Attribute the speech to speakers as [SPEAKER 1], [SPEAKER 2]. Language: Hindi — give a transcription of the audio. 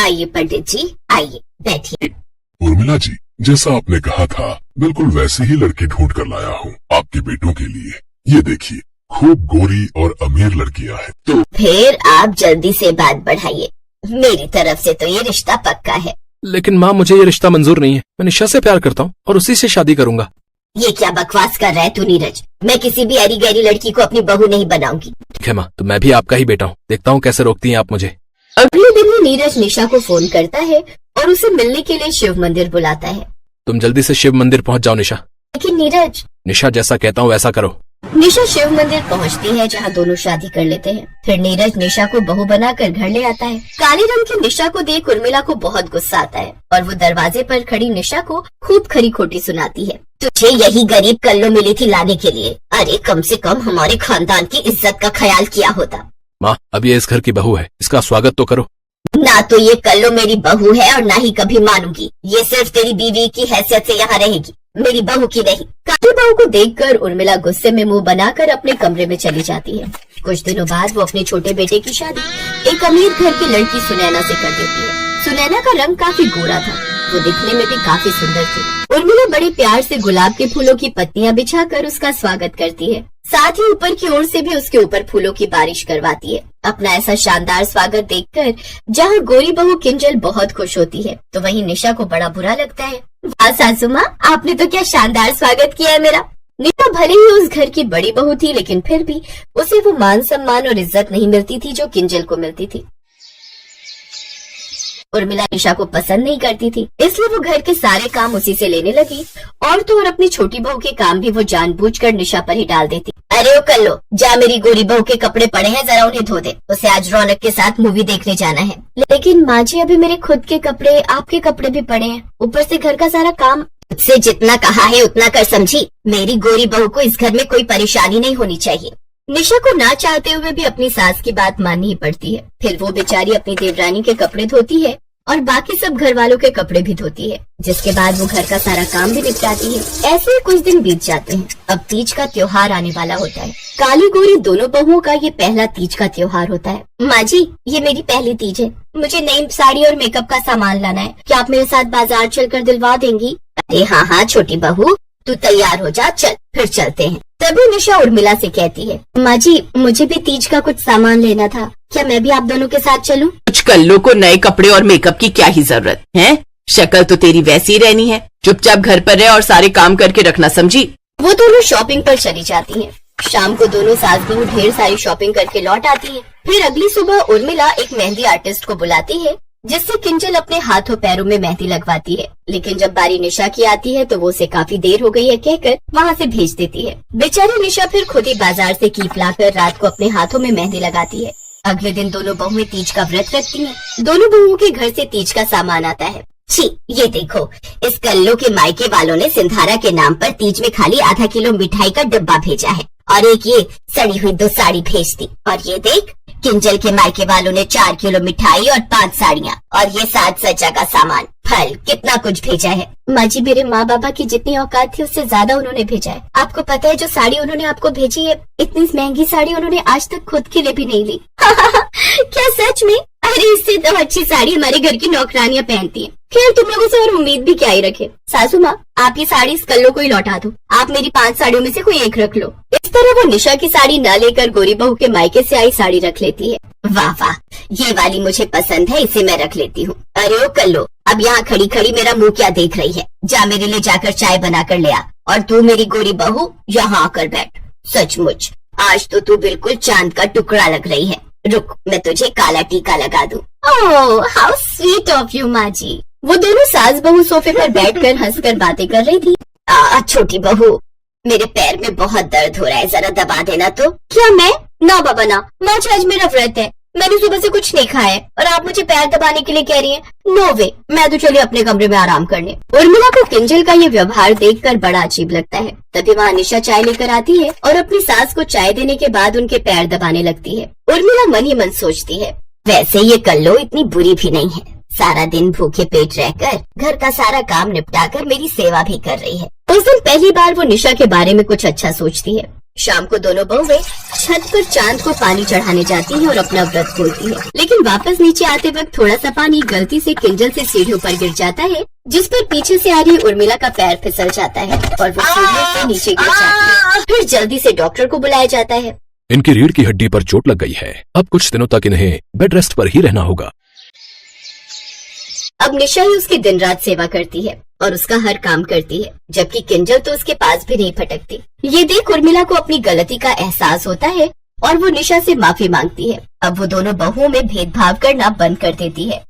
[SPEAKER 1] आइए पंडित जी, आइए बैठिए।
[SPEAKER 2] उर्मिला जी, जैसा आपने कहा था बिल्कुल वैसे ही लड़की ढूंढ कर लाया हूँ आपके बेटों के लिए। ये देखिए, खूब गोरी और अमीर लड़कियाँ हैं। तो
[SPEAKER 1] फिर आप जल्दी से बात बढ़ाइए, मेरी तरफ से तो ये रिश्ता पक्का है।
[SPEAKER 3] लेकिन माँ, मुझे ये रिश्ता मंजूर नहीं है। मैं निशा से प्यार करता हूँ और उसी से शादी करूंगा।
[SPEAKER 1] ये क्या बकवास कर रहा है तू नीरज? मैं किसी भी अरी गहरी लड़की को अपनी बहू नहीं बनाऊंगी।
[SPEAKER 3] ठीक है माँ, तो मैं भी आपका ही बेटा हूँ। देखता हूँ कैसे रोकती हैं आप मुझे।
[SPEAKER 1] अगले दिन ही नीरज निशा को फोन करता है और उसे मिलने के लिए शिव मंदिर बुलाता है।
[SPEAKER 3] तुम जल्दी से शिव मंदिर पहुँच जाओ निशा।
[SPEAKER 1] लेकिन नीरज,
[SPEAKER 3] निशा जैसा कहता हूँ वैसा करो।
[SPEAKER 1] निशा शिव मंदिर पहुंचती है जहां दोनों शादी कर लेते हैं। फिर नीरज निशा को बहू बनाकर घर ले आता है। काले रंग की निशा को देख उर्मिला को बहुत गुस्सा आता है और वो दरवाजे पर खड़ी निशा को खूब खरी खोटी सुनाती है। तुझे यही गरीब कल्लो मिली थी लाने के लिए? अरे कम से कम हमारे खानदान की इज्जत का ख्याल किया होता।
[SPEAKER 3] माँ, अब ये इस घर की बहू है, इसका स्वागत तो करो।
[SPEAKER 1] ना तो ये कल्लो मेरी बहू है और ना ही कभी मानूंगी। ये सिर्फ तेरी बीवी की हैसियत से यहाँ रहेगी, मेरी बहू की नहीं। काली बहू को देखकर उर्मिला गुस्से में मुंह बनाकर अपने कमरे में चली जाती है। कुछ दिनों बाद वो अपने छोटे बेटे की शादी एक अमीर घर की लड़की सुनैना से कर देती है। सुनैना का रंग काफी गोरा था, वो दिखने में भी काफी सुंदर थी। उर्मिला बड़े प्यार से गुलाब के फूलों की पत्तियां बिछाकर उसका स्वागत करती है। साथ ही ऊपर की ओर से भी उसके ऊपर फूलों की बारिश करवाती है। अपना ऐसा शानदार स्वागत देखकर जहाँ गोरी बहू किंजल बहुत खुश होती है, तो वहीं निशा को बड़ा बुरा लगता है। वाह सासू माँ, आपने तो क्या शानदार स्वागत किया है मेरा। निशा भले ही उस घर की बड़ी बहू थी, लेकिन फिर भी उसे वो मान सम्मान और इज्जत नहीं मिलती थी जो किंजल को मिलती थी। उर्मिला निशा को पसंद नहीं करती थी, इसलिए वो घर के सारे काम उसी से लेने लगी और तो और अपनी छोटी बहू के काम भी वो जानबूझकर निशा पर ही डाल देती। अरे ओ कल्लो, जा मेरी गोरी बहू के कपड़े पड़े हैं, जरा उन्हें धो दे, उसे आज रौनक के साथ मूवी देखने जाना है। लेकिन माँ जी, अभी मेरे खुद के कपड़े, आपके कपड़े भी पड़े हैं, ऊपर से घर का सारा काम। मुझसे जितना कहा है उतना कर, समझी? मेरी गोरी बहू को इस घर में कोई परेशानी नहीं होनी चाहिए। निशा को ना चाहते हुए भी अपनी सास की बात माननी ही पड़ती है। फिर वो बेचारी अपनी देवरानी के कपड़े धोती है और बाकी सब घर वालों के कपड़े भी धोती है, जिसके बाद वो घर का सारा काम भी निपटाती है। ऐसे ही कुछ दिन बीत जाते हैं। अब तीज का त्योहार आने वाला होता है। काली गोरी दोनों बहुओं का ये पहला तीज का त्योहार होता है। माँ जी, ये मेरी पहली तीज है, मुझे नई साड़ी और मेकअप का सामान लाना है, क्या आप मेरे साथ बाजार चलकर दिलवा देंगी? अरे हाँ हाँ छोटी बहू, तू तैयार हो जा, चल फिर चलते हैं। तभी निशा उर्मिला से कहती है, माँ जी, मुझे भी तीज का कुछ सामान लेना था, क्या मैं भी आप दोनों के साथ चलूं?
[SPEAKER 4] कुछ कल्लो को नए कपड़े और मेकअप की क्या ही जरूरत है? शक्ल तो तेरी वैसी रहनी है, चुपचाप घर पर रह और सारे काम करके रखना, समझी?
[SPEAKER 1] वो दोनों शॉपिंग पर चली जाती हैं। शाम को दोनों सास बहू ढेर सारी शॉपिंग करके लौट आती हैं। फिर अगली सुबह उर्मिला एक मेहंदी आर्टिस्ट को बुलाती है, जिससे किंजल अपने हाथों पैरों में मेहंदी लगवाती है। लेकिन जब बारी निशा की आती है तो वो उसे काफी देर हो गई है कहकर वहाँ से भेज देती है। बेचारी निशा फिर खुद ही बाजार से कीप लाकर रात को अपने हाथों में मेहंदी लगाती है। अगले दिन दोनों बहुएं तीज का व्रत रखती हैं। दोनों बहुओं के घर से तीज का सामान आता है। छी, ये देखो, इस कल्लो के मायके वालों ने सिंधारा के नाम पर तीज में खाली आधा किलो मिठाई का डब्बा भेजा है और एक ये सड़ी हुई 2 साड़ी भेज दी। और ये देख, किंजल के मायके वालों ने 4 किलो मिठाई और 5 साड़ियाँ और ये 7 सज्जा का सामान, फल, कितना कुछ भेजा है। माँ जी, मेरे माँ बाबा की जितनी औकात थी उससे ज्यादा उन्होंने भेजा है। आपको पता है जो साड़ी उन्होंने आपको भेजी है, इतनी महंगी साड़ी उन्होंने आज तक खुद के लिए भी नहीं ली। क्या सच में? अरे इससे तो अच्छी साड़ी हमारे घर की नौकरानियां पहनती हैं। खैर तुम लोगों से और उम्मीद भी क्या ही रखे। सासू माँ, आप ये साड़ी इस कल्लो को ही लौटा दो, आप मेरी 5 साड़ियों में से कोई एक रख लो। इस तरह वो निशा की साड़ी न लेकर गोरी बहू के मायके से आई साड़ी रख लेती है। वाह वाह, ये वाली मुझे पसंद है, इसे मैं रख लेती हूँ। अरे ओ कल्लो, अब यहाँ खड़ी खड़ी मेरा मुंह क्या देख रही है? जा मेरे लिए जाकर चाय बना कर ले आ, और तू मेरी गोरी बहू यहाँ आकर बैठ। सचमुच आज तो तू बिल्कुल चांद का टुकड़ा लग रही है। रुक, मैं तुझे काला टीका लगा दूं। Oh how sweet of you माँ जी। वो दोनों सास बहू सोफे पर बैठकर हंसकर बातें कर रही थी। छोटी बहू, मेरे पैर में बहुत दर्द हो रहा है, जरा दबा देना तो। क्या मैं? ना बाबा ना, माँ जी आज मेरा व्रत है, मैंने सुबह से कुछ नहीं खाया है और आप मुझे पैर दबाने के लिए कह रही हैं? नो वे, मैं तो चली अपने कमरे में आराम करने। उर्मिला को किंजल का ये व्यवहार देखकर बड़ा अजीब लगता है। तभी वहाँ निशा चाय लेकर आती है और अपनी सास को चाय देने के बाद उनके पैर दबाने लगती है। उर्मिला मन ही मन सोचती है, वैसे ये कल्लो इतनी बुरी भी नहीं है, सारा दिन भूखे पेट रहकर घर का सारा काम निपटाकर मेरी सेवा भी कर रही है। उस दिन पहली बार वो निशा के बारे में कुछ अच्छा सोचती है। शाम को दोनों बहुएं छत पर चांद को पानी चढ़ाने जाती हैं और अपना व्रत खोलती हैं। लेकिन वापस नीचे आते वक्त थोड़ा सा पानी गलती से किंजल से सीढ़ियों पर गिर जाता है, जिस पर पीछे से आ रही उर्मिला का पैर फिसल जाता है और वो सीढ़ियों से नीचे गिर जाती है। फिर जल्दी से डॉक्टर को बुलाया जाता है।
[SPEAKER 3] इनकी रीढ़ की हड्डी पर चोट लग गई है, अब कुछ दिनों तक इन्हें बेड रेस्ट पर ही रहना होगा।
[SPEAKER 1] अब निशा ही उसकी दिन रात सेवा करती है और उसका हर काम करती है, जबकि किंजल तो उसके पास भी नहीं फटकती। ये देख उर्मिला को अपनी गलती का एहसास होता है और वो निशा से माफी मांगती है। अब वो दोनों बहुओं में भेदभाव करना बंद कर देती है